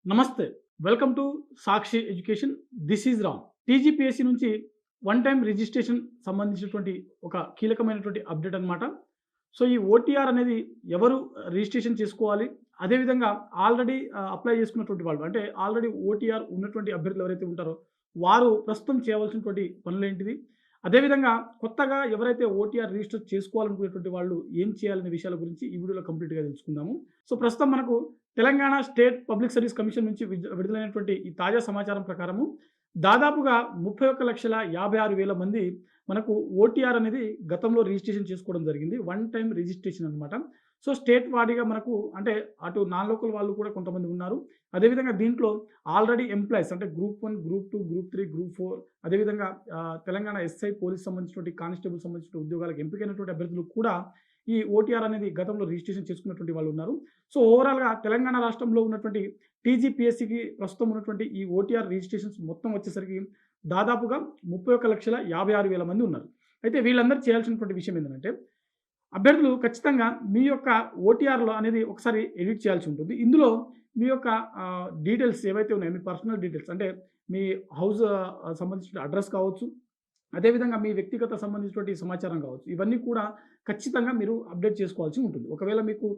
నమస్తే. Welcome to Sakshi education. This is Ram. TGPSC నుంచి one time registration సంబంధించినటువంటి ఒక కీలకమైనటువంటి అప్డేట్ అనమాట. సో, ఈ ఓటీఆర్ అనేది ఎవరు రిజిస్ట్రేషన్ చేసుకోవాలి? అదేవిధంగా ఆల్రెడీ అప్లై చేసుకున్నటువంటి వాళ్ళు అంటే ఆల్రెడీ ఓటీఆర్ ఉన్నటువంటి అభ్యర్థులు ఎవరైతే ఉంటారో వారు ప్రస్తుతం చేయవలసినటువంటి పనులేంటిది? అదేవిధంగా కొత్తగా ఎవరైతే ఓటీఆర్ రిజిస్టర్ చేసుకోవాలనుకునేటువంటి వాళ్ళు ఏం చేయాలనే విషయాల గురించి ఈ వీడియోలో కంప్లీట్‌గా తెలుసుకుందాము. సో, ప్రస్తుతం మనకు Telangana state public service commission నుంచి విడుదలైనటువంటి ఈ తాజా సమాచారం ప్రకారము దాదాపుగా 31,56,000 మంది మనకు ఓటీఆర్ అనేది గతంలో రిజిస్ట్రేషన్ చేసుకోవడం జరిగింది. వన్ టైమ్ రిజిస్ట్రేషన్ అనమాట. సో, స్టేట్ వారీగా మనకు అంటే అటు నాన్ లోకల్ వాళ్ళు కూడా కొంతమంది ఉన్నారు. అదేవిధంగా దీంట్లో ఆల్రెడీ ఎంప్లాయీస్ అంటే గ్రూప్ 1, గ్రూప్ 2, గ్రూప్ 3, గ్రూప్ 4 అదేవిధంగా తెలంగాణ ఎస్ఐ, పోలీస్ సంబంధించినటువంటి కానిస్టేబుల్ సంబంధించిన ఉద్యోగాలకు ఎంపికైనటువంటి అభ్యర్థులు కూడా ఈ ఓటీఆర్ అనేది గతంలో రిజిస్ట్రేషన్ చేసుకున్నటువంటి వాళ్ళు ఉన్నారు. సో, ఓవరాల్‌గా తెలంగాణ రాష్ట్రంలో ఉన్నటువంటి టీజీపీఎస్సీకి ప్రస్తుతం ఉన్నటువంటి ఈ ఓటీఆర్ రిజిస్ట్రేషన్స్ మొత్తం వచ్చేసరికి దాదాపుగా 31,56,000 మంది ఉన్నారు. అయితే వీళ్ళందరూ చేయాల్సినటువంటి విషయం ఏంటంటే అభ్యర్థులు ఖచ్చితంగా మీ యొక్క ఓటీఆర్‌లో అనేది ఒకసారి ఎడిట్ చేయాల్సి ఉంటుంది. ఇందులో మీ యొక్క డీటెయిల్స్ ఏవైతే ఉన్నాయో మీ పర్సనల్ డీటెయిల్స్ అంటే మీ హౌస్ సంబంధించిన అడ్రెస్ కావచ్చు, అదేవిధంగా మీ వ్యక్తిగత సంబంధించినటువంటి సమాచారం కావచ్చు. ఇవన్నీ కూడా ఖచ్చితంగా మీరు అప్డేట్ చేసుకోవాల్సి ఉంటుంది. ఒకవేళ మీకు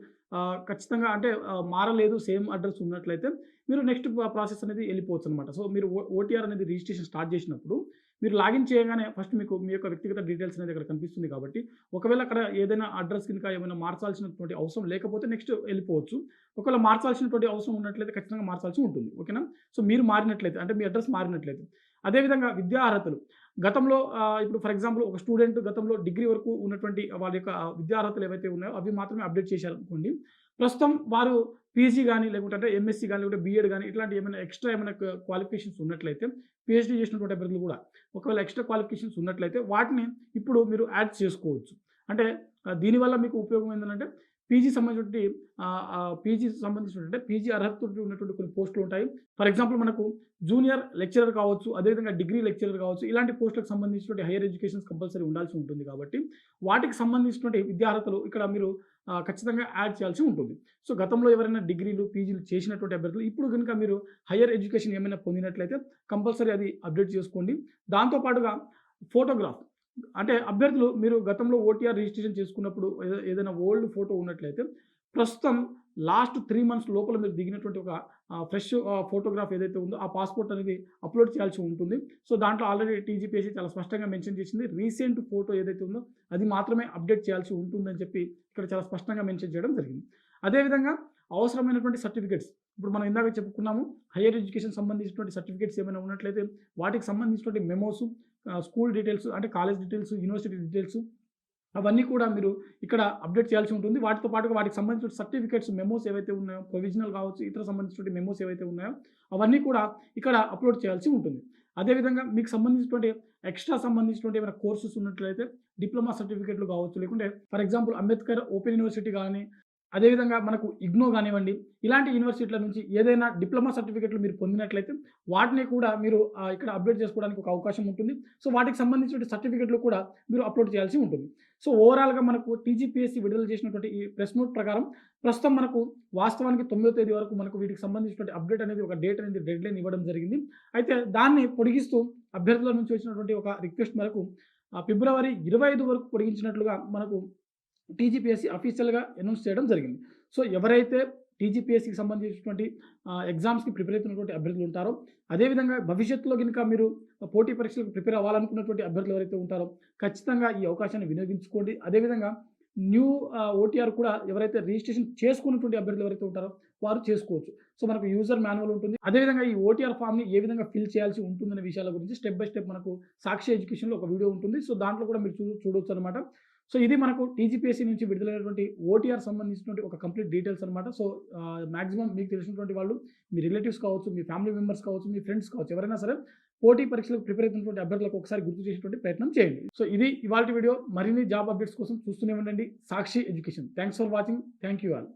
ఖచ్చితంగా అంటే మారలేదు సేమ్ అడ్రస్ ఉన్నట్లయితే మీరు నెక్స్ట్ ప్రాసెస్ అనేది వెళ్ళిపోవచ్చనమాట. సో, మీరు ఓటీఆర్ అనేది రిజిస్ట్రేషన్ స్టార్ట్ చేసినప్పుడు మీరు లాగిన్ చేయగానే ఫస్ట్ మీకు మీ యొక్క వ్యక్తిగత డీటెయిల్స్ అనేది అక్కడ కనిపిస్తుంది కాబట్టి, ఒకవేళ అక్కడ ఏదైనా అడ్రస్ గనుక ఏమైనా మార్చాల్సినటువంటి అవసరం లేకపోతే నెక్స్ట్ వెళ్ళిపోవచ్చు. ఒకవేళ మార్చాల్సినటువంటి అవసరం ఉన్నట్లయితే ఖచ్చితంగా మార్చాల్సి ఉంటుంది. ఓకేనా? సో, మీరు మారినట్లయితే అంటే మీ అడ్రస్ మారినట్లయితే. అదేవిధంగా విద్యా అర్హతలు గతంలో ఇప్పుడు ఫర్ ఎగ్జాంపుల్ ఒక స్టూడెంట్ గతంలో డిగ్రీ వరకు ఉన్నటువంటి వాళ్ళ యొక్క విద్యా అర్హతలు ఏవైతే ఉన్నాయో అవి మాత్రమే అప్డేట్ చేశారనుకోండి. ప్రస్తుతం వారు పీజీ గాని లేకుంటే ఎంఎస్సీ గాని లేకుంటే బీఎడ్ గాని ఇట్లాంటి ఏమైనా ఎక్స్‌ట్రా ఏమైనా క్వాలిఫికేషన్స్ ఉన్నట్లయితే పీహెచ్‌డీ చేసినటువంటి అభ్యర్థులు కూడా ఒకవేళ ఎక్స్‌ట్రా క్వాలిఫికేషన్స్ ఉన్నట్లయితే వాటిని ఇప్పుడు మీరు యాడ్ చేసుకోవచ్చు. అంటే దీనివల్ల మీకు ఉపయోగం ఏంటంటే పీజీ సంబంధించినటువంటి పీజీ అర్హతతోటి ఉన్నటువంటి కొన్ని పోస్టులు ఉంటాయి. ఫర్ ఎగ్జాంపుల్ మనకు జూనియర్ లెక్చరర్ కావచ్చు, అదేవిధంగా డిగ్రీ లెక్చరర్ కావచ్చు. ఇలాంటి పోస్టులకు సంబంధించినటువంటి హైయర్ ఎడ్యుకేషన్స్ కంపల్సరీ ఉండాల్సి ఉంటుంది కాబట్టి వాటికి సంబంధించినటువంటి విద్యా అర్హతలు ఇక్కడ మీరు ఖచ్చితంగా యాడ్ చేయాల్సి ఉంటుంది. సో, గతంలో ఎవరైనా డిగ్రీలు, పీజీలు చేసినటువంటి అభ్యర్థులు ఇప్పుడు గనుక మీరు హైయర్ ఎడ్యుకేషన్ ఏమైనా పొందినట్లయితే కంపల్సరీ అది అప్డేట్ చేసుకోండి. దాంతో పాటుగా ఫోటోగ్రాఫ్ అంటే అభ్యర్థులు మీరు గతంలో ఓటీఆర్ రిజిస్ట్రేషన్ చేసుకున్నప్పుడు ఏదైనా ఓల్డ్ ఫోటో ఉన్నట్లయితే ప్రస్తుతం లాస్ట్ 3 మంత్స్ లోపల మీరు దిగినటువంటి ఒక ఫ్రెష్ ఫోటోగ్రాఫ్ ఏదైతే ఉందో ఆ పాస్‌పోర్ట్ అనేది అప్‌లోడ్ చేయాల్సి ఉంటుంది. సో, దాంట్లో ఆల్రెడీ టీజీపీఎస్సీ చాలా స్పష్టంగా మెన్షన్ చేసింది. రీసెంట్ ఫోటో ఏదైతే ఉందో అది మాత్రమే అప్డేట్ చేయాల్సి ఉంటుందని చెప్పి ఇక్కడ చాలా స్పష్టంగా మెన్షన్ చేయడం జరిగింది. అదేవిధంగా అవసరమైనటువంటి సర్టిఫికేట్స్ ఇప్పుడు మనం ఇందాక చెప్పుకున్నాము. హైయర్ ఎడ్యుకేషన్ సంబంధించినటువంటి సర్టిఫికేట్స్ ఏమైనా ఉన్నట్లయితే వాటికి సంబంధించినటువంటి మెమోస్, స్కూల్ డీటెయిల్స్ అంటే కాలేజ్ డీటెయిల్స్, యూనివర్సిటీ డీటెయిల్స్ అవన్నీ కూడా మీరు ఇక్కడ అప్డేట్ చేయాల్సి ఉంటుంది. వాటితో పాటుగా వాటికి సంబంధించిన సర్టిఫికేట్స్, మెమోస్ ఏవైతే ఉన్నాయో ప్రొవిజనల్ కావచ్చు, ఇతర సంబంధించినటువంటి మెమోస్ ఏవైతే ఉన్నాయో అవన్నీ కూడా ఇక్కడ అప్‌లోడ్ చేయాల్సి ఉంటుంది. అదేవిధంగా మీకు సంబంధించినటువంటి ఎక్స్‌ట్రా సంబంధించినటువంటి ఏమైనా కోర్సెస్ ఉన్నట్లయితే డిప్లొమా సర్టిఫికేట్‌లు కావచ్చు, లేకుంటే for example Ambedkar open university గాని, అదేవిధంగా మనకు ఇగ్నో గానివ్వండి, ఇలాంటి యూనివర్సిటీల నుంచి ఏదైనా డిప్లొమా సర్టిఫికేట్‌లు మీరు పొందినట్లయితే వాటిని కూడా మీరు ఇక్కడ అప్డేట్ చేసుకోవడానికి ఒక అవకాశం ఉంటుంది. సో, వాటికి సంబంధించిన సర్టిఫికేట్‌లు కూడా మీరు అప్‌లోడ్ చేయాల్సి ఉంటుంది. సో, ఓవరాల్‌గా మనకు టీజీపీఎస్సీ విడుదల చేసినటువంటి ఈ ప్రెస్ నోట్ ప్రకారం ప్రస్తుతం మనకు వాస్తవానికి 9వ తేదీ వరకు మనకు వీటికి సంబంధించినటువంటి అప్డేట్ అనేది ఒక డేట్ అనేది డెడ్‌లైన్ ఇవ్వడం జరిగింది. అయితే దాన్ని పొడిగిస్తూ అభ్యర్థుల నుంచి వచ్చినటువంటి ఒక రిక్వెస్ట్ మేరకు ఫిబ్రవరి 25 వరకు పొడిగించినట్లుగా మనకు టీజీపీఎస్సీ అఫీషియల్‌గా అనౌన్స్ చేయడం జరిగింది. సో, ఎవరైతే టీజీపీఎస్సీకి సంబంధించినటువంటి ఎగ్జామ్స్‌కి ప్రిపేర్ అవుతున్నటువంటి అభ్యర్థులు ఉంటారో, అదేవిధంగా భవిష్యత్తులో గనుక మీరు పోటీ పరీక్షలకు ప్రిపేర్ అవ్వాలనుకున్నటువంటి అభ్యర్థులు ఎవరైతే ఉంటారో ఖచ్చితంగా ఈ అవకాశాన్ని వినియోగించుకోండి. అదేవిధంగా న్యూ ఓటీఆర్ కూడా ఎవరైతే రిజిస్ట్రేషన్ చేసుకున్నటువంటి అభ్యర్థులు ఎవరైతే ఉంటారో వారు చేసుకోవచ్చు. సో, మనకు యూజర్ మాన్యువల్ ఉంటుంది. అదేవిధంగా ఈ ఓటీఆర్ ఫామ్‌ని ఏ విధంగా ఫిల్ చేయాల్సి ఉంటుందనే విషయాల గురించి స్టెప్ బై స్టెప్ మనకు సాక్షి ఎడ్యుకేషన్‌లో ఒక వీడియో ఉంటుంది. సో, దాంట్లో కూడా మీరు చూడొచ్చనమాట. సో, ఇది మనకు టీజీపీఎస్సీ నుంచి విడుదలైనటువంటి ఓటీఆర్ సంబంధించినటువంటి ఒక కంప్లీట్ డీటెయిల్స్ అనమాట. సో, మాక్సిమం మీకు తెలిసినటువంటి వాళ్ళు మీ రిలేటివ్స్ కావచ్చు, మీ ఫ్యామిలీ మెంబర్స్ కావచ్చు, మీ ఫ్రెండ్స్ కావచ్చు ఎవరైనా సరే పోటీ పరీక్షలకు ప్రిపేర్ అవుతున్నటువంటి అభ్యర్థులకు ఒకసారి గుర్తు చేసేటువంటి ప్రయత్నం చేయండి. సో, ఇది ఇవాల్టి వీడియో. మరిన్ని జాబ్ అప్డేట్స్ కోసం చూస్తూనే ఉండండి Sakshi education. Thanks for watching. Thank you all.